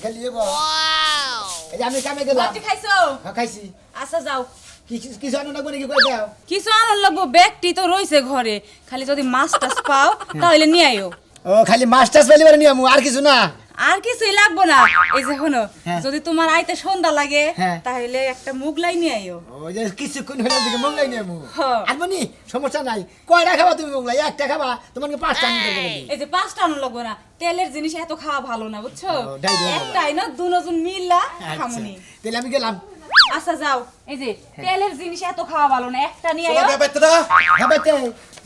খেলিয়ে বল এই যে আমি কামে গেলাম ভাত খাইছো হ্যাঁ খাইছি আচ্ছা যাও কিছু আনো না নাকি কই দাও কিছু আনার লাগবো ব্যাগটি তো রইছে ঘরে খালি যদি মাছ টাছ পাও তাহলে নিয়ে আইও ও খালি মাস্টার্স পেলি বারে নিয়ে আমু আর কিছু না আর কিছুই লাগবো না এই যে শোনো হ্যাঁ। যদি তোমার আইতে সন্ধ্যা লাগে হ্যাঁ। তাহলে একটা মুগলাই নিয়ে আইও ও যে কিছুক্ষণ হলে দিকে মংলাই নিয়ে আমু হ্যাঁ। আর বনি সমস্যা নাই কয়টা খাবা তুমি মংলাই একটা খাবা তোমাকে পাঁচটা নিতে হবে এই যে পাঁচটা আনার লাগবো না তেলের জিনিস এত খাওয়া ভালো না বুঝছো ও, ডাই দাও বাবা। একটাই না দুজন মিললা আচ্ছা খামুনি তাহলে আমি গেলাম আচ্ছা যাও এই যে তেলের জিনিস এত খাওয়া ভালো না একটা নিয়ে আইও সোনা বেতরা হ্যাঁ বেতে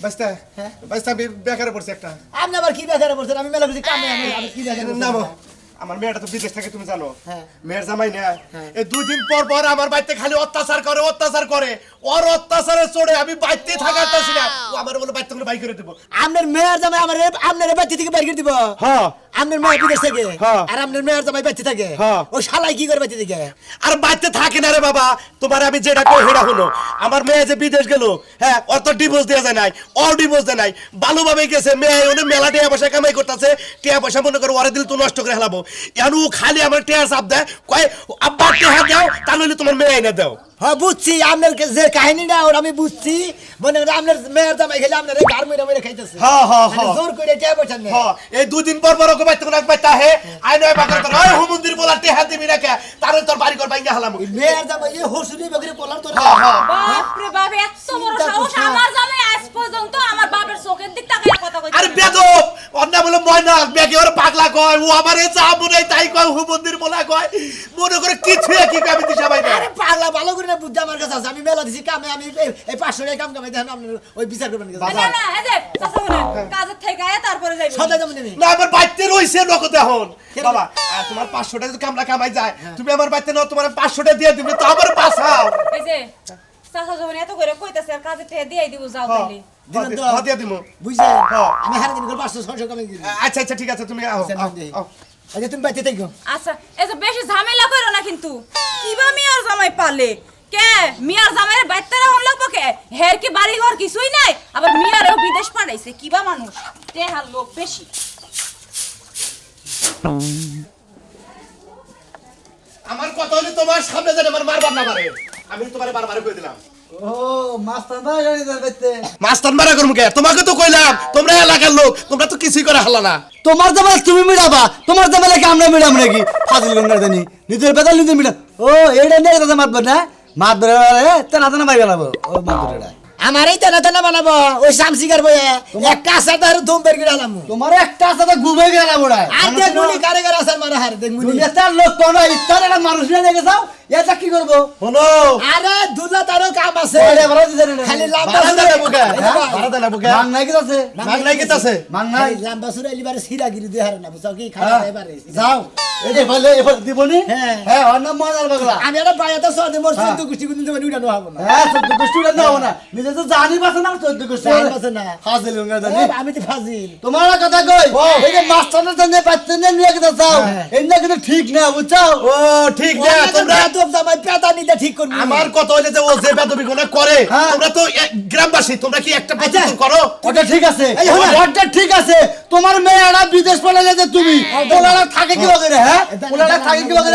বাস্তা হ্যাঁ। বাস্তা বেকারে পড়ছে একটা আপনি আবার কি বেকারে পড়ছেন আমি মেলা কিছু কামে আমি কি বেকারে নামো আমার মেয়েটা তো বিদেশ থেকে তুমি জানো হ্যাঁ। মেয়ের জামাই না হ্যাঁ। এই দুদিন পর পর আমার বাড়িতে খালি অত্যাচার করে ওর অত্যাচারে চড়ে আমি বাড়িতে থাকাতেছি না ও আমার বলে বাড়িতে করে বাই করে দেবো আপনার মেয়ের জামাই আমার আপনার বাচ্চা থেকে বের করে দিব হ্যাঁ আপনার মেয়ে বিদেশ থেকে হ্যাঁ। আর আপনার মেয়ের জামাই বাচ্চা থাকে হ্যাঁ। ও শালাই কি করে বাচ্চা থেকে আর বাড়িতে থাকে না রে বাবা তোমার আমি যেটা কই হেডা হলো আমার মেয়ে যে বিদেশ গেল হ্যাঁ ওর তো ডিভোর্স দেওয়া যায় নাই ওর ডিভোর্স দেয় নাই ভালোভাবে গেছে মেয়ে উনি মেলা টিয়া পয়সা কামাই করতেছে টিয়া পয়সা মনে করে ওরে দিল তো নষ্ট করে হেলাবো এনু খালি আমার টিয়া চাপ দেয় কয় আব্বা টিয়া দাও তা নইলে তোমার মেয়ে এনে দাও হ্যাঁ বুঝছি আপনার যে কাহিনীটা ওর আমি বুঝছি মনে করেন আপনার মেয়ের জামাই খেলে আপনার ঘর মেরে মেরে খাইতেছে হ্যাঁ, হ্যাঁ, মানে হ্যাঁ। জোর করে টিয়া পয়সা নেই হ্যাঁ এই দুদিন পর পর ওকে বাইতে কোন এক বাইতে আহে আই নয় বাকার তোর ওই হুমন্দির বলা টিয়া দিবি না কে তার তোর বাড়ি ঘর ভাঙা হালাম মেয়ের জামাই এই হসুরি বগরে বলার তো হ্যাঁ হ্যাঁ বাপরে বাপ এত বড় চিন্তা সাহস করছো না। আমার জামাই আজ পর্যন্ত আমার বাপের চোখের দিক তাকায় কথা কইছে আরে বেদব অন্য বলে ময়না বেগে ওর পাগলা কয় ও আমারে চা বনাই তাই কয় হুমন্দির বলা কয় মনে করে কিছু কি আমি দিশা পাই না আরে পাগলা ভালো করে না বুদ্ধি আমার কাছে আছে আমি মেলা দিছি কামে আমি এই 500 টাকা কাম কামাই দেখেন আপনার ওই বিচার করবেন না না এই যে চাচা শুনেন কাজের থেকে আয়া তারপরে যাইব সদাই যেমন নেই না আমার বাড়িতে রইছে নগদ এখন কেন? বাবা তোমার 500 টাকা যদি কামলা কামাই যায় তুমি আমার বাড়িতে নাও তোমার 500 টাকা দিয়ে দিবে তো আমার পাছাও এই যে চাচা যখন এত করে কইতাছে আর কাজের থেকে দিয়াই দিব যাও তাইলে দিবেন তো হ্যাঁ দিয়ে দিমু বুঝছেন হ্যাঁ। আমি হারে দিন করে 500 600 কামাই দিই আচ্ছা আচ্ছা ঠিক আছে তুমি আও আচ্ছা, আও, নাম দেই। আও। আচ্ছা তুমি বাইতে থাকো আচ্ছা এই যে বেশি ঝামেলা করো না কিন্তু কিবা মিয়ার জামাই পালে কে মিয়ার জামাইয়ের বাইতে রাখন লাগবো কে হের কি বাড়ি ঘর কিছুই নাই আবার মিয়ারেও বিদেশ পাঠাইছে কিবা মানুষ তেহার লোক বেশি আমার কথা হলো তোমার সামনে যেন আমার মারবার না পারে আমি তোমারে বারবার কই দিলাম ও মাস্টার ভাই জানি তো বাইতে মাস্তান মারা করুম কে তোমাকে তো কইলাম তোমরা এলাকার লোক তোমরা তো কিছুই করে হালা না তোমার জামাই তুমি মিড়াবা তোমার জামাই কি আমরা মিড়াম নাকি ফাজিল গঙ্গা জানি নিজের বেদল নিজে মিড়া ও এইটা নিয়ে কথা মাতবে না মাতবে রে তেনা তেনা বাই গেলাবো ও মাতবে রে আমারই তেনা তেনা বানাবো ওই শামসিকার বয়ে একটা আছে তার দম বের করে আলাম তোমার একটা আছে তো ঘুমে গেলাম ওড়ায় আর দেখুনি কারিগর আছে মারা হার দেখুনি দুনিয়ার লোক কোন ইত্তার একটা মানুষ নিয়ে দেখে যাও এটা কি করব হলো আরে দুলা তারও কাম আছে ওরে বড় দিছেন খালি লাম্বা ভাড়া দেনা বুকে এই যে ভাই। ভাড়া দেনা বুকে মাং নাই কি আছে মাং নাই কি আছে মাং নাই লাম্বা সুরা এলিবারে সিরাগিরি দিয়ে হারে না বুঝাও কি খাওয়া এবারে যাও এই যে বলে এবার দিবনি হ্যাঁ। হ্যাঁ অন্য মজার বাগলা আমি একটা বাইয়াতে সদে মোর 14 কুষ্টি কোন দিন উড়ানো হবে না হ্যাঁ 14 গোষ্ঠী উড়ে দাও না নিজে তো জানি পাছ না 14 গোষ্ঠী জানি পাছে না। হাজিল গঙ্গা ও, জানি আমি তো ফাজিল তোমার কথা কই এই যে মাস্টারের জন্য বাচ্চা নিয়ে গেছে যাও হ্যাঁ। এটা কিন্তু ঠিক না বুঝছো ও ঠিক না তোমরা তোমরা জামাই পেতা নিতে ঠিক করবি আমার কথা হইলে যে ও যে বেদবি গুলো করে হ্যাঁ। তোমরা তো গ্রামবাসী তোমরা কি একটা আচ্ছা। পছন্দ করো ওটা ঠিক আছে এই হলো। ওটা ঠিক আছে তোমার মেয়েরা বিদেশ পড়ে গেছে তুমি ওনারা থাকে কি করে হ্যাঁ ওনারা থাকে কি করে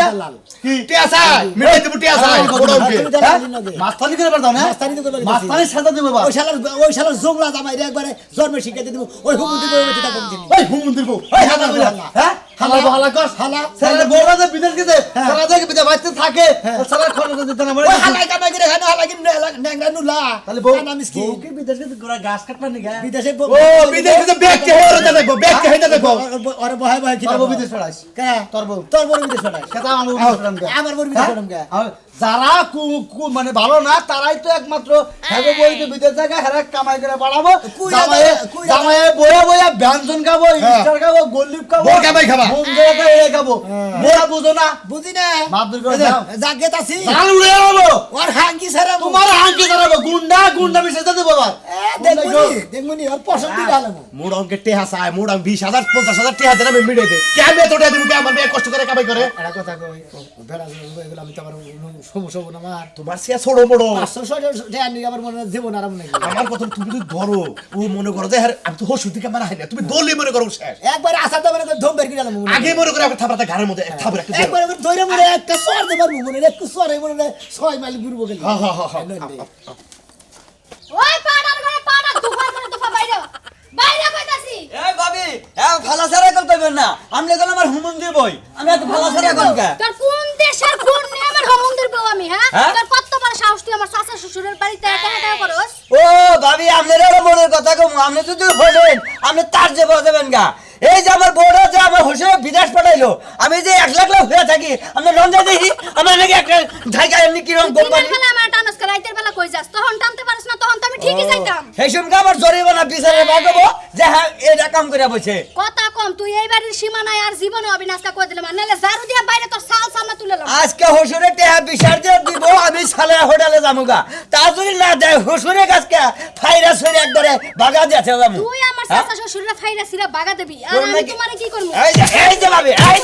কি টিয়াসা মিলাই দেব টিয়াসা বড় ওকে মাস্তানি করে পারতো না মাস্তানি তো করে মাস্তানি সাজা দেব বাবা ওই শালার জোগলা জামাই রে একবারে জন্ম শিক্ষা দিব ওই হুকুম দিব ওই কথা বলছি ওই হুমুন দিব ওই হালা বলে হ্যাঁ হালা বহালা কস হালা সারা বড় যে বিদেশ গেছে সারা দেখে বিদেশ বাইতে থাকে সারা খরচ দিতে না ওই হালাই কামাই করে খানো হালাই কি নেংরা নুলা তাহলে বউ না মিসকি বউকে বিদেশ গেছে গোরা গাছ কাটবা নি গা বিদেশে ও বিদেশ গেছে ব্যাগ কে হেরে দেখো ব্যাগ কে হেরে দেখো আরে বহাই বহাই কি তোর বউ বিদেশ পড়াইস কে তোর বউ তোর বড় বিদেশ পড়াই কেতা আমার বউ বিদেশ পড়াম কে আমার বড় বিদেশ পড়াম কে যারা মানে ভালো না তারাই তো একমাত্র হেগো বইতে বিদেশ জায়গা হেরা কামাই করে বাড়াবো জামাই বয়া বয়া ব্যঞ্জন খাবো ইস্টার খাবো গোল্লিপ খাবো বউ কামাই খাবা বউ জায়গা এ খাবো মোরা বুঝো না বুঝি না মাদুর করে দাও জাগেত আছি জাল উড়ে যাবো ওর হাঙ্কি সারা তোমার হাঙ্কি দাঁড়াবো গুন্ডা গুন্ডা মিশে যেতে বাবা দেখুনি ওর পছন্দ দিলাম মোড় অঙ্কে টেহা চায় মোড় 20,000 50,000 টেহা দেন আমি মিড়ে দে কে আমি এত টাকা দিব কে আমার মেয়ে কষ্ট করে কামাই করে এটা কথা কই বেড়া এগুলো আমি তো আমার সমস্যা হবো না আমার তোমার সে ছোট বড় 500 নিয়ে আমার মনে হয় জীবন আরাম নাকি আমার কথা তুমি যদি ধরো ও মনে করো যে আমি তো হসু থেকে মারা হয় না তুমি দলে মনে করো শেষ একবার আসার তো মানে ধম বের করে দিলাম আগে মনে করে একটা থাপড়াতে ঘাড়ের মধ্যে থাপড় একটা একবার ধরে মরে একটা সর দেবার মনে একটু সরে মনে 6 মাইল ঘুরবো গেল হ্যাঁ হ্যাঁ হ্যাঁ ওই পাড়ার ঘরে পাড়া দুপুর করে তো বাইরে বাইরে কইতাছি এই ভাবি ভালো সারা কল পাইবেন না আমি এখন আমার হুমন্দির বই আমি এত ভালো সারা কল কা তোর কোন দেশের কোন নিয়মের হোমন্দির বউ আমি হ্যাঁ হ্যাঁ? তোর কত বড় সাহস তুই আমার শাশুড়ি শ্বশুরের বাড়িতে একা একা করস ও ভাবি আপনার মনের কথা কম আপনি যদি হলেন আপনি তার যে বাজাবেন গা এই যে আমার বউরা যে আমার হোসে বিদেশ পাঠাইলো আমি যে 1 লাখ হয়ে থাকি আমি লন্ডনে দেখি আমার নাকি একটা জায়গা এমনি কিরকম দিনের কোম্পানি বেলা আমার টানস করে রাতের বেলা কই যাস তখন টানতে পারিস না তখন তো আমি ঠিকই যাইতাম সেই সঙ্গে আমার জরিমানা বিচারে বাগাবো যে হ্যাঁ এটা কাম করে বসে কথা কম তুই এই বাড়ির সীমানায় আর জীবনে অবিনাশটা কই দিলাম নালে জারু দিয়া বাইরে তোর সাল সামনে তুলে লাম আজকে হসুরে টেহা বিচার দিয়ে দিব আমি সালে হোটেলে যামুগা তা যদি না দেয় হসুরে গাছকে ফাইরাস হয়ে একবারে বাগা দিয়েছে যাবো তুই আমার শাশা শ্বশুররা ফাইরা সিরা বাগা দেবি আর আমি তোমারে কি করব এই যে ভাবি এই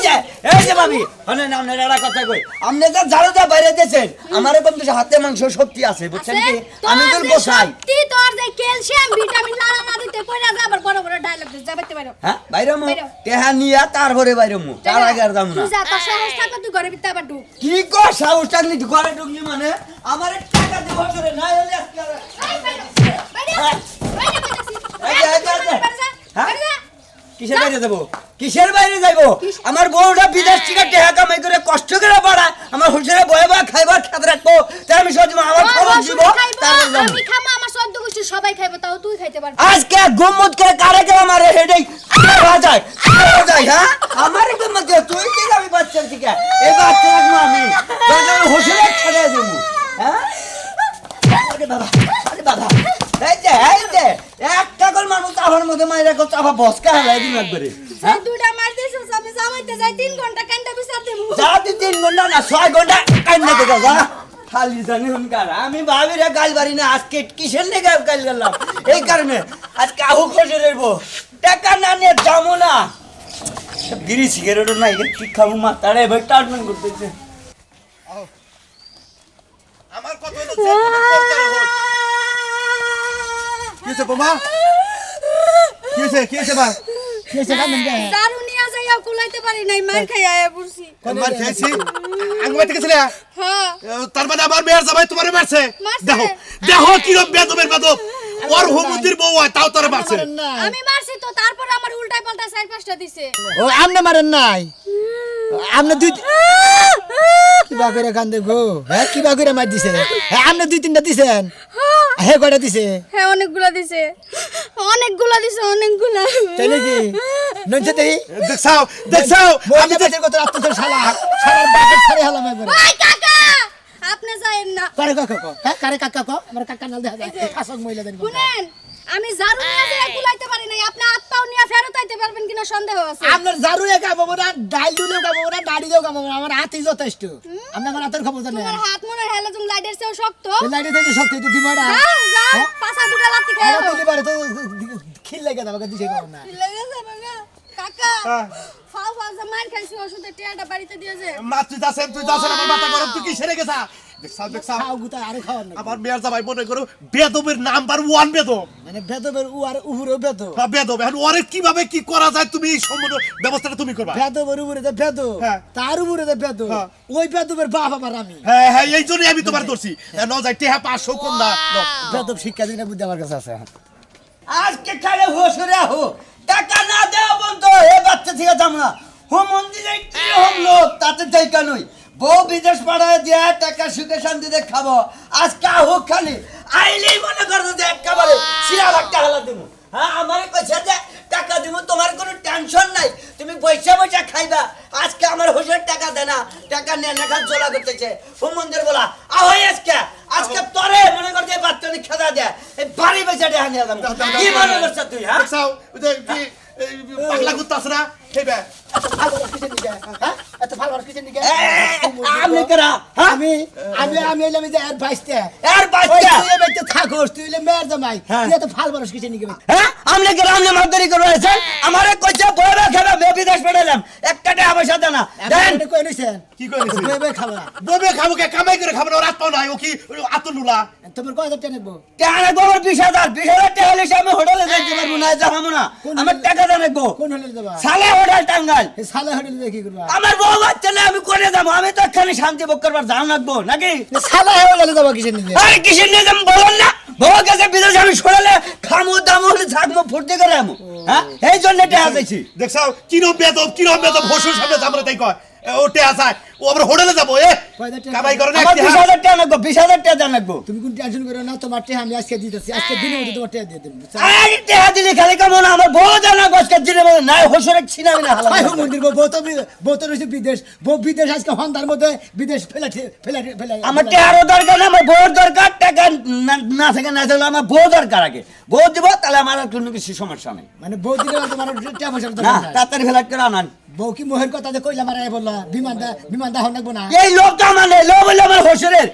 যে ভাবি মানে না আপনার একটা কথা কই আপনি যে জারুদা বাইরে দিয়েছেন আমার এরকম তো হাতে মাংস শক্তি আছে বুঝছেন কি আমি তোর বসাই তুই তোর যে ক্যালসিয়াম ভিটামিন না না দিতে কইরা যাবার বড় বড় ডায়লগ দিস যাইতে পারো হ্যাঁ বাইরে মু বাইরে। টেহা নিয়া তারপরে বাইরে মু তার আগে আর যাম না তুই যা তোর সাহস থাকলে তুই ঘরে ভিতরে আবার ঢুক কি কো সাহস টাকলি ঘরে ঢুকলি মানে আমার টাকা দিব করে না হলে আজকে আর- এই বাইরে বাইরে হ্যাঁ। বাইরে কইতাছি এই যে, এই যে, এই যে। হ্যাঁ? বাইরে যা কিসের বাইরে যাবো কিসের বাইরে যাইবো আমার বউটা বিদেশ থেকে টেহা কামাই করে কষ্ট করে বাড়া আমার হুজুরে বয়ে বা খাইবার খেতে রাখবো তাই আমি সহ্য আমার খবর দিব তারপর যাবো আমি খামা আমার সদ্য গোষ্ঠী সবাই খাইবো তাও তুই খাইতে পারবি আজকে গুম্মত করে কারে গেলাম আরে হেডেই যায় হ্যাঁ আমার গুম্মত করে তুই কি যাবি বাচ্চার থেকে এই বাচ্চা রাখবো আমি হুজুরে খেতে দেবো হ্যাঁ আরে বাবা এই যে একটা কল মানুষ চাফার মধ্যে মাইরা কল চাফা বসকা হেলাই দিন একবারে সেই দুটা মার দিছিস আমি জামাইতে যাই 3 ঘন্টা কান্দা বিচার দেবো যা তুই 3 ঘন্টা না 6 ঘন্টা কান্না থেকে যা খালি জানি হুনকার আমি ভাবিরা গাল বাড়ি না আজকে কিসের লেগে গাল গেলাম এই কারণে আজকে আহু খসে রইবো টাকা না নিয়ে যাবো না বিড়ি সিগারেটও নাই ঠিক খাবো মাথারে এবার ট্রিটমেন্ট করতেছে আমার কথা হলো যে কোনো প্রকার হোক। কি হয়েছে বোমা কি হয়েছে বা দারু নিয়া যাইয়া কুলাইতে পারি নাই মার খাই আয়া পড়ছি মার খেয়েছি আঙ্গুমাই থেকে ছিলে হ্যাঁ তার মানে আমার মেয়ের জামাই তোমারে মারছে মারছে। দেখো দেখো কিরম বেদবের বেদব ওর হুমুদির বউ হয় তাও তোরে মারছে আমি মারছি তো তারপর আমার উল্টাই পাল্টা 4-5টা দিছে ও আমনে মারেন নাই আমনে দুই কিবা করে কান্দে গো হ্যাঁ কিবা করে মার দিছে হ্যাঁ আমনে 2-3টা দিছেন হে কয়টা দিছে হ্যাঁ অনেকগুলা দিছে অনেকগুলা তাইলে কি নইছে দেই দেখছাও আমি আমি তো কত রাত তো শালা শালার বাপের ছাড়ে হলাম একবার ওই কাকা আপনি যায়েন না কারে কাকা কো হ্যাঁ কারে কাকা কো আমার কাকা নাল দেখা যায় কাসক মহিলা দেন শুনেন আমি জারু নিয়ে যাইয়া কুলাইতে পারি নাই আপনি হাত পাও নিয়ে ফেরত আইতে পারবেন কিনা সন্দেহ আছে আপনার জারু একা বাবু না ডাল দুলেও গাবো না দাড়ি দেও গাবো আমার হাতই যথেষ্ট আপনি আমার হাতের খবর জানেন তোমার হাত মনে হেলে তুমি লাইটের চেয়েও শক্ত লাইটে থেকে শক্তি তো দিমাড়া যাও যাও পাছা দুটা লাত্তি খাও আমার তো দিবারে তো খিল লাগে দাও দিছে গাও না লেগেছে বাবা কাকা ফাও ফাও যে মার খাইছি ওষুধের টিয়াটা বাড়িতে দিয়েছে মা তুই যাচ্ছেন আমার মাথা গরম তুই কি সেরে গেছা দেখছাও খাও গুতা আরে খাওয়ার না আমার মেয়ের জামাই মনে করো বেদবের নাম্বার 1 বেদব মানে বেদবের আর উপরে বেদ বেদব এখন ওরে কিভাবে কি করা যায় তুমি এই সম্পূর্ণ ব্যবস্থাটা তুমি করবা বেদবের উপরে যে বেদ হ্যাঁ। তার উপরে যে বেদ হ্যাঁ। ওই বেদবের বাপ আমার আমি হ্যাঁ হ্যাঁ এই জন্যই আমি তোমার ধরছি ন যাই টেহা 500 কোন না বেদব শিক্ষা দিনা বুদ্ধি আমার কাছে আছে আজকে খালে হসুরে আহো টাকা না দেওয়া বন্ধ এ বাচ্চা থেকে যাবো না হো মন্দিরে কি হম লোক তাতে দেখা নই বউ বিদেশ পাড়ায় দিয়া টাকা সুখে শান্তিতে খাবো আজকে আহো খালি আইলেই মনে করো যে একেবারে 6 লাখ টাকা দেবো হ্যাঁ আমারে কইছে যে টাকা দিব তোমার কোনো টেনশন নাই তুমি পয়সা পয়সা খাইবা আজকে আমার হোসের টাকা দে না টাকা নিয়ে না খান চলা করতেছে হো মন্দির বলা আহো আজকে তোরে মনে করতে বাচ্চা নি খেদা দে এই বাড়ি বেচা টাকা নিয়ে যাবো কি মনে করছ তুই হ্যাঁ দেখছাও ওই যে কি পাগলা কুত্তা আছে না হেবা আপনি কেরা হ্যাঁ? আমি আমি আমি এলাম যে এর বাইশটা এর বাচ্চা তুই বেঁচে থাকোস তুই এলে মেয়ের জামাই হ্যাঁ। তুই এত ফাল বরস কিসে নিকে হ্যাঁ আপনি গ্রামে মাদারি করে আছেন আমারে কইছে বড় খাবে বে বিদেশ পাঠালাম একটা টাকা পয়সা দেন না দেন কই নিছেন কি করেছে বেবে খাবা ববে খাবো কে কামাই করে খাবো না ওর আত্মা নাই ও কি আতলুলা তোমার কয় হাজার টাকা নেবো টাকা গোবর 20,000 টাকা হলে আমি হোটেলে যাইতে পারবো না যাবো না আমার টাকা দেন গো কোন হলে দেবা সালে হোটেল টাঙ্গাল এই সালে হোটেলে দেখি করবা আমার বউ বাচ্চা না আমি করে যাবো আমি তো এখানে শান্তি ভোগ করবার যাও লাগবো নাকি সালে হোটেলে যাবা কিসে নিকে আরে কিসের নিয়ে যাবো বলুন না বউ কাছে বিদেশে আমি সরালে খামো দামো হলে থাকবো ফুর্তি করে আমো হ্যাঁ এই জন্য টাকা দিয়েছি দেখছাও কিরম বেতব হসুর সামনে যাবো তাই কয় ওটে আসায় ও আমরা হোটেলে যাবো কামাই করে না আমার 20,000 টাকা লাগবো 20,000 টাকা দেন লাগবো তুমি কোন টেনশন করো না তোমার টাকা আমি আজকে দিতেছি আজকে দিনের মধ্যে তোমার টাকা দিয়ে দেব আরে টাকা দিলে খালি কামো না আমার বউ জানা গসকে দিনে বলে নাই হসুরে ছিনাবি না হালা আই মন্দির বউ তো রয়েছে বিদেশ বউ বিদেশ আজকে হন্দার মধ্যে বিদেশ ফেলে ফেলে আমার টাকারও দরকার না আমার বউর দরকার টাকা না থাকে না থাকলে আমার বউ দরকার আগে বউ দিব তাহলে আমার আর কোনো কিছু সমস্যা নেই মানে বউ দিলে তোমার টাকা পয়সা না দরকার নাই। তাড়াতাড়ি ফেলাট করে আনান বউ কি মোহের কথা যে কইলা মারাই বললা বিমানটা হন লাগবো না এই লোকটা মানে লো বলে আমার হসুরের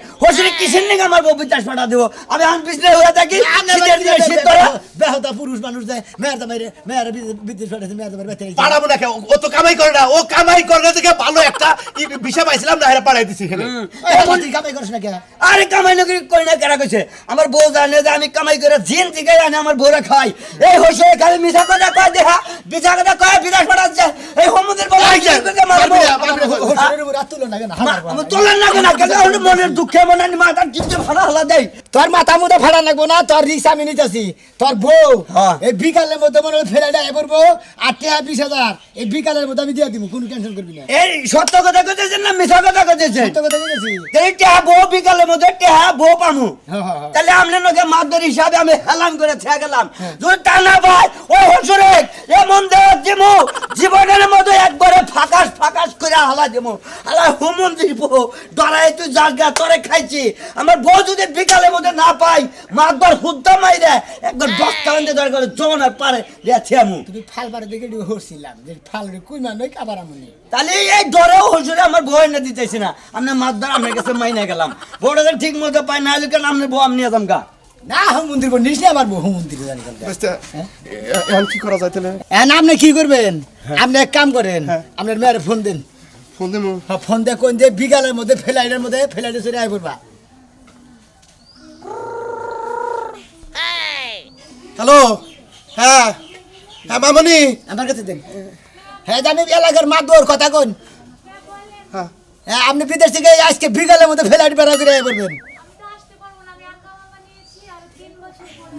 কিসের নিকে আমার বউ বিদেশ পাঠা দেবো আমি আন পিছনে হয়ে থাকি শীতের দিনে শীত ধরে বেহতা পুরুষ মানুষ যায় মেয়ের বিদেশ পাঠাচ্ছে মেয়ের দামাইরে বেতে পাড়াবো না কেউ ও তো কামাই করে না ও কামাই করে না দেখে ভালো একটা বিষয় পাইছিলাম না হেরা পাড়াই দিছি এখানে কামাই করছ না কে আরে কামাই নকরি করি না কেরা কইছে আমার বউ জানে যে আমি কামাই করে জিন থেকে আনি আমার বউরা খাই এই হসুরে খালি মিছা কথা কয় দেখা মিছা কথা কয় বিদেশ পাঠাচ্ছে এই হোমদের বলা হসুরের উপর আতুল না কেন আমি তোলেন না কেন কেন মনের দুঃখে মনে মাথার চিন্তা ভাড়া হলা দেয় তোর মাথা মুদা ফাড়া লাগবো না তোর রিক্স আমি নিতেছি তোর বউ হ্যাঁ। এই বিকালের মধ্যে মনে ফেলে দেয় পড়বো 8,20,000 এই বিকালের মধ্যে আমি দিয়ে দিব কোনো টেনশন করবি না এই সত্য কথা কইতেছেন না মিছা কথা কইতেছেন সত্য কথা বলেছি এই টেহা বউ বিকালের মধ্যে টেহা বউ পামু হ্যাঁ, হ্যাঁ, হ্যাঁ। তাহলে আমনে নকে মাদর হিসাবে আমি হেলাম করে ছেড়ে গেলাম যদি তা না ভাই ও হসুরে এমন দেওয়ার দিমু জীবনের মধ্যে একবারে ফাঁকাস করে হালা দিমু হালা হুমন দিব ডরাই তুই জায়গা তোরে খাইছি আমার বউ যদি বিকালের মধ্যে না পাই মাদর হুদ্দা মাইরে একবার দশটা ধরে করে জমানার পারে রেছে আমু তুমি ফাল বারে দেখে হরছিলাম যে ফাল কই মানে কাবার আমনি তাহলে এই ডরেও হসুরে আমার বউ এনে দিতেছি না আপনি মাদর আমার কাছে মাইনে গেলাম বউটা ঠিক মতো পাই না হলে কেন আপনার বউ আপনি নিয়ে যাম গা না হোম মন্দির কোন নিশ্চয় আমার বউ হোম মন্দির জানি এখন কি করা যায় তাহলে আপনি কি করবেন আপনি এক কাম করেন আপনার মেয়ের ফোন দিন ফোন দেবো ফোন দিয়ে কোন যে বিকালের মধ্যে ফ্লাইটে চলে আই পড়বা হ্যালো হ্যাঁ হ্যাঁ মামনি আমার কাছে দেন হ্যাঁ আমি এলাকার মাদুর কথা কোন হ্যাঁ হ্যাঁ আপনি বিদেশ থেকে আজকে বিকালের মধ্যে ফ্লাইট বেড়া করে আই পড়বেন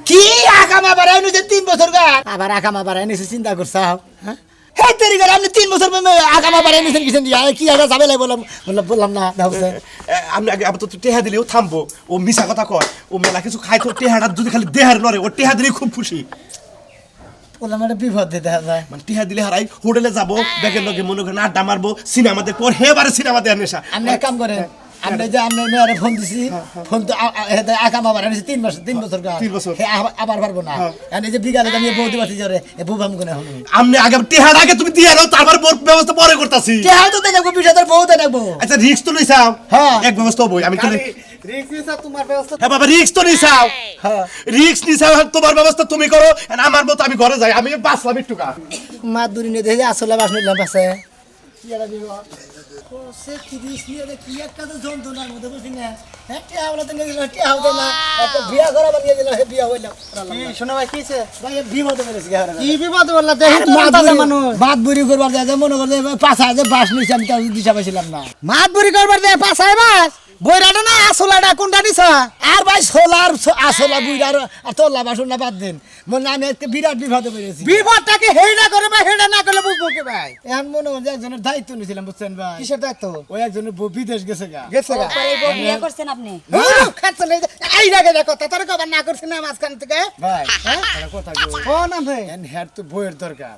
কি আকামা বাড়াই নিছে 3 বছর গা আবার আকামা বাড়াই নিছে চিন্তা করছাও হ্যাঁ হেই তেরি করে আপনি 3 বছর আকামা বাড়াই নিছেন কিছেন দিয়া কি আগে যাবে লাই বললাম না দাউছে আপনি আগে আবার তো টেহা দিলে ও থামবো ও মিছা কথা কয় ও মেলা কিছু খাই তো টেহাটা যদি খালি দেহার লড়ে ও টেহা দিলে খুব খুশি বললাম একটা বিপদ দিতে হবে মানে টেহা দিলে হারাই হোটেলে যাবো ব্যাগের লগে মনে করেন আড্ডা মারবো সিনেমা দেখবো হেবারে সিনেমা দেওয়ার নেশা আপনি এক কাম করেন আপনি যে আপনার মেয়ের ফোন দিছি ফোন তো আকামা বাড়াই নিছে 3 বছর গা 3 বছর। হে আবার পারবো না আমি যে বিকালে আমি বউদি বাতি জরে এ বউ ভাম কোনে হলো আপনি আগে টেহার আগে তুমি দিয়ে নাও তারপর ব্যবস্থা পরে করতেছি কে হয়তো দেন 20,000 বউ দেন বউ আচ্ছা রিক্স তো নিছাও হ্যাঁ। এক ব্যবস্থা হবো আমি কিন্তু তোমার ব্যবস্থা হ্যাঁ বাবা রিক্স তো নিছাও হ্যাঁ রিক্স নিছাও তোমার ব্যবস্থা তুমি করো আর আমার মতো আমি ঘরে যাই আমি বাঁচলাম একটু কা মা দূরি নিয়ে দেখে আসলে বাস নিলাম পাশে কি আর বিপদ সে 30 নিয়ে কি একটা তো যন্ত্রণার মধ্যে বুঝি না হ্যাঁ টিয়া হলো তো নিয়ে টিয়া হবে না একটা বিয়া করা বানিয়ে দিল হে বিয়া হইলো কি শোনা ভাই কিছে ভাই বিপদে পড়েছে কি বিপদে বললা দেখি মাত বুড়ি করবার যায় মনে করে পাছায় যে বাস নিছি আমি তাও দিশা পাইছিলাম না মাত বুড়ি করবার যায় পাছায় বাস বইরাটা না আসলাটা কোনটা নিছা আর ভাই সোলার আসলা বুইরার আর তোলা বাসন না বাদ দেন মনে আমি একটা বিরাট বিপদে পড়েছি বিপদটাকে হেডা করে বা হেডা না করলে বুঝবো কি ভাই এখন মনে হয় একজনের দায়িত্ব নিয়েছিলাম বুঝছেন ভাই কিসের দায়িত্ব ওই একজনের বিদেশ গেছে গা বিয়ে করছেন আপনি এই রাগে দেখো তোর কবার না করছিস না মাঝখান থেকে ভাই হ্যাঁ কথা ও না ভাই হ্যার তো বইয়ের দরকার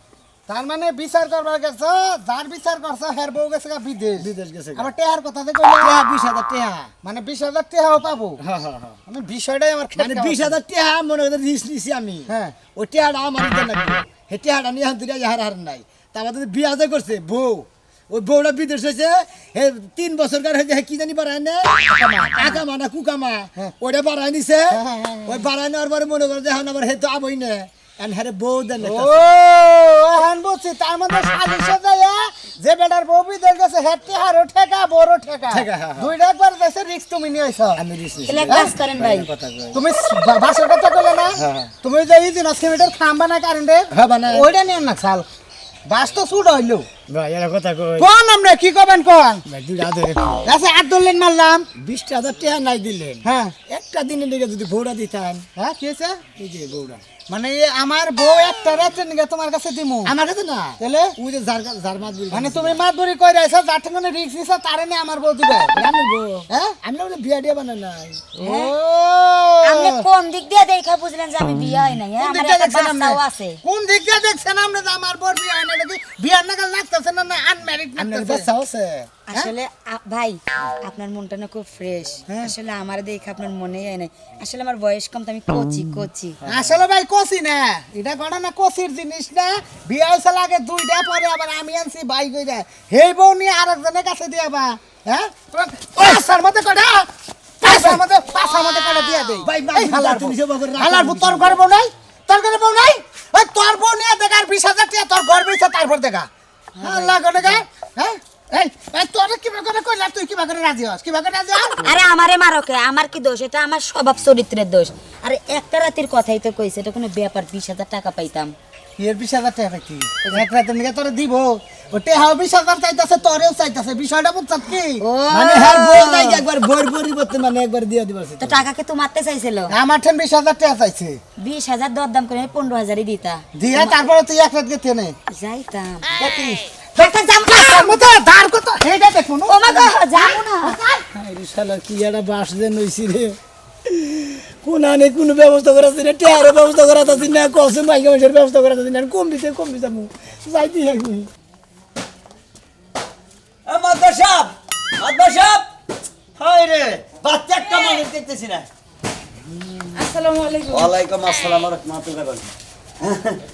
তার মানে বিচার করবার গেছে যার বিচার করছে হের বউ গেছে বিদেশ গেছে আবার টেহার কথা যে কইলা 20,000 টেহা মানে 20,000 টেহাও পাবো হ্যাঁ হ্যাঁ হ্যাঁ আমি বিষয়টাই আমার মানে 20,000 টেহা মনে করে রিস্ক নিছি আমি হ্যাঁ ওই টেহাটা আমার দিতে লাগবে হে টেহাটা নিয়ে হাত দিয়া হার নাই তারপর বিয়া যে করছে বউ ওই বউটা বিদেশ হয়েছে 3 বছরকার হয়েছে কি জানি বাড়ায় না কাকামা না কুকামা ওইটা বাড়ায় নিছে ওই বাড়ায় নেওয়ার পরে মনে করে যে এখন আবার হে তো আবই না এনহারে বউ দেন ও এখন বলছি তার মধ্যে সালিশে যায় যে বেটার বউ বিদেশ গেছে হেটে হারো ঠেকা বড় ঠেকা দুইটা একবার দেশে রিস্ক তুমি নিয়ে আইছো আমি রিস্ক তাহলে কাজ করেন ভাই তুমি বাসার কথা বলে না তুমি যে এই দিন আজকে মিটার খাম্বা না কারেন্টের হ্যাঁ বানায় ওইটা নিয়ে না চাল বাস তো ছুট হইলো ভাই এর কথা কই কোন আমরা কি করবেন কোন ভাই দুইটা ধরে আচ্ছা 8 দলেন মারলাম 20000 টাকা নাই দিলেন হ্যাঁ একটা দিনের দিকে যদি বউড়া দিতাম হ্যাঁ কি হইছে এই যে বউড়া মানে আমার বউ একটা রাতের নিকে তোমার কাছে দিমু আমার কাছে না তাহলে ওই যে জার মাত বলি মানে তুমি মাত বলি কই রাইছো যার থেকে রিস্ক নিছ তারে নে আমার বউ দিবে আমি বউ হ্যাঁ আমি না বিয়া দিয়া বানাই নাই ও আপনি কোন দিক দিয়ে দেখা বুঝলেন যে আমি বিয়ে হয় নাই আমার একটা বাচ্চাও আছে কোন দিক দিয়ে দেখছেন আপনি যে আমার বউ বিয়া হয় না নাকি বিয়ার নাগাল লাগতেছে না না আনম্যারিড লাগতেছে বাচ্চা আছে আসলে ভাই আপনার মনটা না খুব ফ্রেশ আসলে আমার দেখে আপনার মনেই হয় নাই আসলে আমার বয়স কম তো আমি কোচি আসলে ভাই কোচি না এটা গড়া না কোচির জিনিস না বিয়া হইছে লাগে দুইটা পরে আবার আমি আনছি ভাই কইরা হেই বউ নিয়ে আরেকজনের কাছে দিয়াবা হ্যাঁ পাঁচার মধ্যে কটা পাঁচার মধ্যে কটা দিয়া দেই ভাই হালার তুমি সব করে হালার তোর ঘরে বউ নাই তোর ঘরে বউ নাই ওই তোর বউ নিয়ে দেখার 20000 টাকা তোর ঘর বেচা তারপর দেখা আল্লাহ করে হ্যাঁ এই তোর কি করে কইলা তুই কি করে রাজি হস কি করে রাজি হস আরে আমারে মারকে আমার কি দোষ এটা আমার স্বভাব চরিত্রের দোষ আরে একটা রাতের কথাই তো কইছে এটা কোনো ব্যাপার 20000 টাকা পাইতাম এর 20000 টাকা পাইতি এক রাতের নিকে তোরে দিব ওতে হাও 20000 চাইতাছে তোরেও চাইতাছে বিষয়টা বুঝছস কি মানে হ্যাঁ বই নাই একবার বইর পরিবর্তে মানে একবার দিয়ে দিবাছে তো টাকা কে তো মারতে চাইছিল আমার ঠেন 20000 টাকা চাইছে 20000 দরদাম করে 15000ই দিতা দিয়া তারপরে তুই এক রাত গেতে নে যাইতাম দেখি ডাক্তার যাম তার মতো ধার কত হেডা দেখুন ও মা গো যাবো না আরে শালা কি একটা বাস দেন হইছি রে কোন আনে কোন ব্যবস্থা করাছি না টেয়ারে ব্যবস্থা করাছি না কসম বাইকে বসের ব্যবস্থা করাছি না কম দিতে যাবো যাইতে আমি মাদ্রাস সাহেব হায় রে বাচ্চা একটা মানুষ দেখতেছি না আসসালামু আলাইকুম ওয়ালাইকুম আসসালাম ওয়া রাহমাতুল্লাহি ওয়া বারাকাতুহু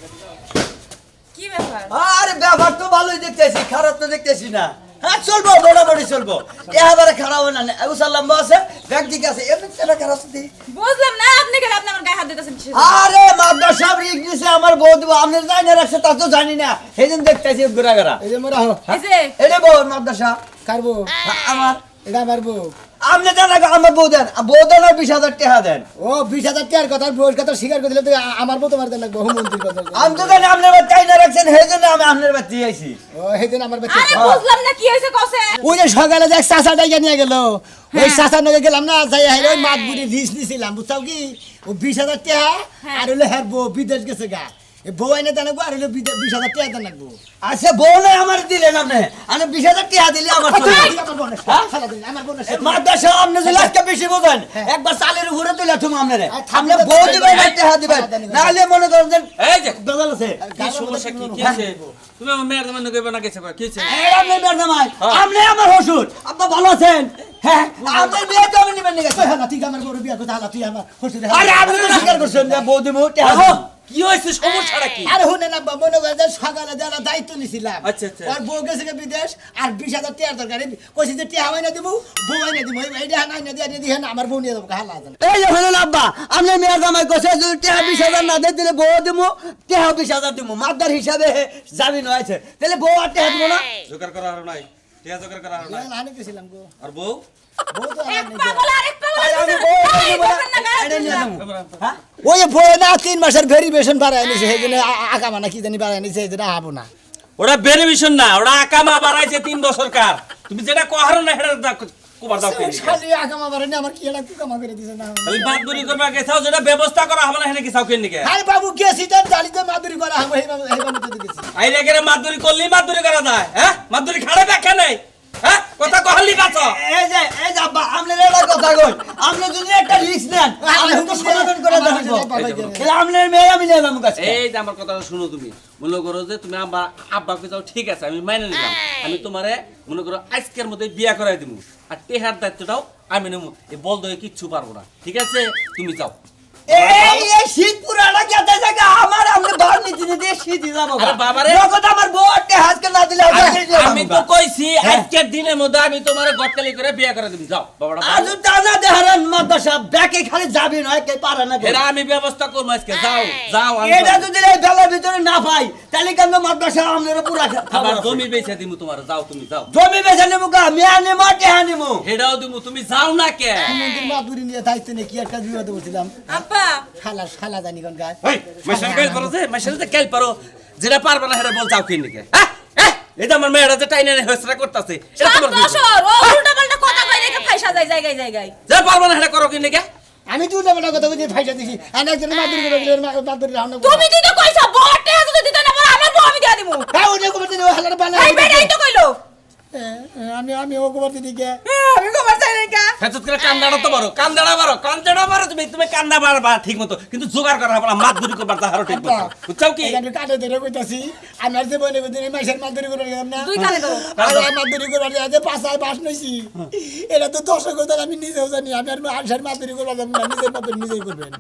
কি ব্যাপার আরে ব্যাপার তো ভালোই দেখতেছি খারাপ তো দেখতেছি না হ্যাঁ চলবো বরাবরই চলবো এবারে খারাপ না আবু সাল্লাম আছে ব্যাগ দিকে আছে এমনি সেটা খারাপ আছে বুঝলাম না আপনি কেন আপনি আমার গায়ে হাত দিতেছেন কিসের আরে মাদ্রাস সাহেব রিক দিছে আমার বউ দিব আপনি জানি না রাখছে তা তো জানি না সেদিন দেখতেছি ঘোরাঘোরা এই যে মোরা এই যে এটা বউ মাদ্রাস সাহেব কারবো আমার এটা মারবো আপনি জানা আমার বউ দেন আর 20000 টাকা দেন ও 20000 টাকার কথা বউর কথা স্বীকার করে দিলে তুই আমার বউ তোমার দেন লাগবো মন্ত্রীর কথা আমি তো জানি আপনার বাচ্চা চাই না রাখছেন সেই জন্য আমি আপনার বাচ্চা আইছি ও হেদিন আমার বাচ্চা আরে বুঝলাম না কি হইছে কসে ওই যে সকালে দেখ চাচা ডাইকে নিয়ে গেল ওই চাচা নগে গেলাম না যাই ওই মাছ বুড়ি রিস নিছিলাম বুঝছাও কি ও 20000 টাকা আর হলো হ্যাঁ বউ বিদেশ গেছে গা এ বউ এনে দেন আর হলো 20000 টাকা দেন লাগবো আচ্ছা বউ নাই আমার দিলেন আপনি আমি 20000 টাকা দিলে আমার মাদ্রাস সাহেব আপনি যে লাখকে বেশি বোঝেন একবার চালের উপরে তুলে তুমি আপনারে আপনি বউ দিবেন না টাকা দিবেন নাহলে মনে করেন যে এই যে বেজাল আছে কি সমস্যা কি আছে তুমি আমার মেয়ের জামাই নগে বানা গেছে কি আছে এই আপনি বেরজামাই আপনি আমার হসুর আপনি ভালো আছেন হ্যাঁ আপনি বিয়ে তো আমি নিবেন না হ্যাঁ ঠিক আমার বড় বিয়া কথা তুই আমার হসুর আরে আপনি তো স্বীকার করছেন যে বউ দিব টাকা কি হইছে সমস্যাটা কি আরে হুনে না মনে করে যে সকালে যারা দায়িত্ব নিছিলাম আচ্ছা, আচ্ছা। আর বউ গেছে গে বিদেশ আর 20000 টাকার দরকার কইছি যে টাকা হয় না দিব বউ হয় না দিব এইটা নাই না দিয়ে না আমার বউ নিয়ে দেবো হালা জান এই হলো আব্বা আপনি মেয়ের জামাই কইছে যদি টাকা 20000 না দেয় তাহলে বউ দিব টাকা 20000 দিব মাদার হিসাবে জামিন হয়েছে তাহলে বউ আর টাকা দিব না জোগাড় করা আর নাই টিয়া জোগাড় করা আর নাই লাহানি গেছিলাম গো আর বউ বউ তো এক পাগল আরেক পাগল আমি বউ দিব না এটা নিয়ে যাবো হ্যাঁ ওই বউ না 3 মাসের ভেরিফিকেশন বাড়ায় নিছে সেইজন্য আকা মানা কি জানি বাড়ায় নিছে সেইজন্য আবো না ওটা বেনিফিশন না ওটা আকামা বাড়াইছে 3 বছর কার তুমি যেটা কহারো না হেডা কোবার দাও কেন খালি আকা মা বাড়ায় আমার কি এটা কুকামা করে দিছে না খালি বাদুরি করবা গেছাও যেটা ব্যবস্থা করা হবে না হেনে কি চাও কেন নিকে আরে বাবু গেছি তার জালিতে মাদুরি করা হবে হেবানো তো গেছি আইরে গেরে মাদুরি করলি মাদুরি করা যায় হ্যাঁ মাদুরি খাড়ে ব্যাখ্যা নেই হ্যাঁ কথা কহলি কাছ এই যে আব্বা আপনি এটা কথা কই আপনি যদি একটা রিস্ক নেন আমি তো সমাধান করে দেব তাহলে আপনার মেয়ে আমি নিয়ে যাবো কাছে এই যে আমার কথাটা শুনো তুমি মনে করো যে তুমি আমার আব্বাকে যাও ঠিক আছে আমি মাইনে নিলাম আমি তোমারে মনে করো আজকের মধ্যে বিয়া করাই দিব আর টেহার দায়িত্বটাও আমি নেব এই বল দয়ে কিচ্ছু পারবো না ঠিক আছে তুমি যাও এই শীত পুরাটা কেটে জায়গা আমার আমরা বার নিতে নিতে শীতই যাবো আরে বাবারে। নগদ আমার বউ একটা হাজকে না দিলে আমি তো কইছি আজকের দিনের মধ্যে আমি তোমার গটকালি করে বিয়ে করে দিবি যাও বাবাটা আজ টানা দেহারান মাদ্রাসা ব্যাকে খালি যাবি নয় কে পারে না এরা আমি ব্যবস্থা করবো আজকে যাও যাও আমি এটা যদি এই বেলার ভিতরে না পাই তাহলে কেন মাদ্রাসা আমরা পুরা আবার জমি বেচে দিমু তোমার যাও তুমি যাও জমি বেচে নেবো গা মেয়া নেবো টেহা নেবো হেডাও দিমু তুমি যাও না কে মন্দির মাদুরি নিয়ে থাকতে নাকি একটা বিবাদে বলছিলাম আব্বা খালা জানি কোন গাছ এই মেশাল কাল পারো যে মেশাল যে কাল পারো যেটা পারবে না হেডা বল যাও কিন নিকে এটা আমার মেয়েরা যে টাইনে হসরা করতেছে এটা তোমার ভুল। সর ও উল্টা পাল্টা কথা কই রেখে ফাইসা যায় জায়গায় জায়গায় যে পারবে না হেডা করো কিন নিকে আমি তুই না কথা বুঝি ফাইসা দিছি আর একজন মাদুরি করে গেলে মাদুরি রান্না তুমি তুই তো কইছো বড়টা যদি দিতে না পারো আমার বউ আমি দিয়া দিমু হ্যাঁ ওটা কোবতে দিও হালার বানা এই বেটাই তো কইলো আমি ও কোবতে দিকে আমি খবর চাই রেখা হেচুত করে কান্দাড়া তো বারো কান্দাড়া বারো তুমি কান্দা বারবা ঠিক মতো কিন্তু জোগাড় করা হবে না মাত দূরি করবার তাহারও ঠিক মতো বুঝছাও কি এখানে কাটে ধরে কইতাছি আমি আর জীবনে কোনদিন মাসের মাদুরি করে গেলাম না দুই কানে ধরো আর মাদুরি করে যে পাঁচায় বাস নইছি এটা তো দর্শক আমি নিজেও জানি আমি আর আনসার মাদুরি করবো না নিজের মাদুরি নিজেই করবেন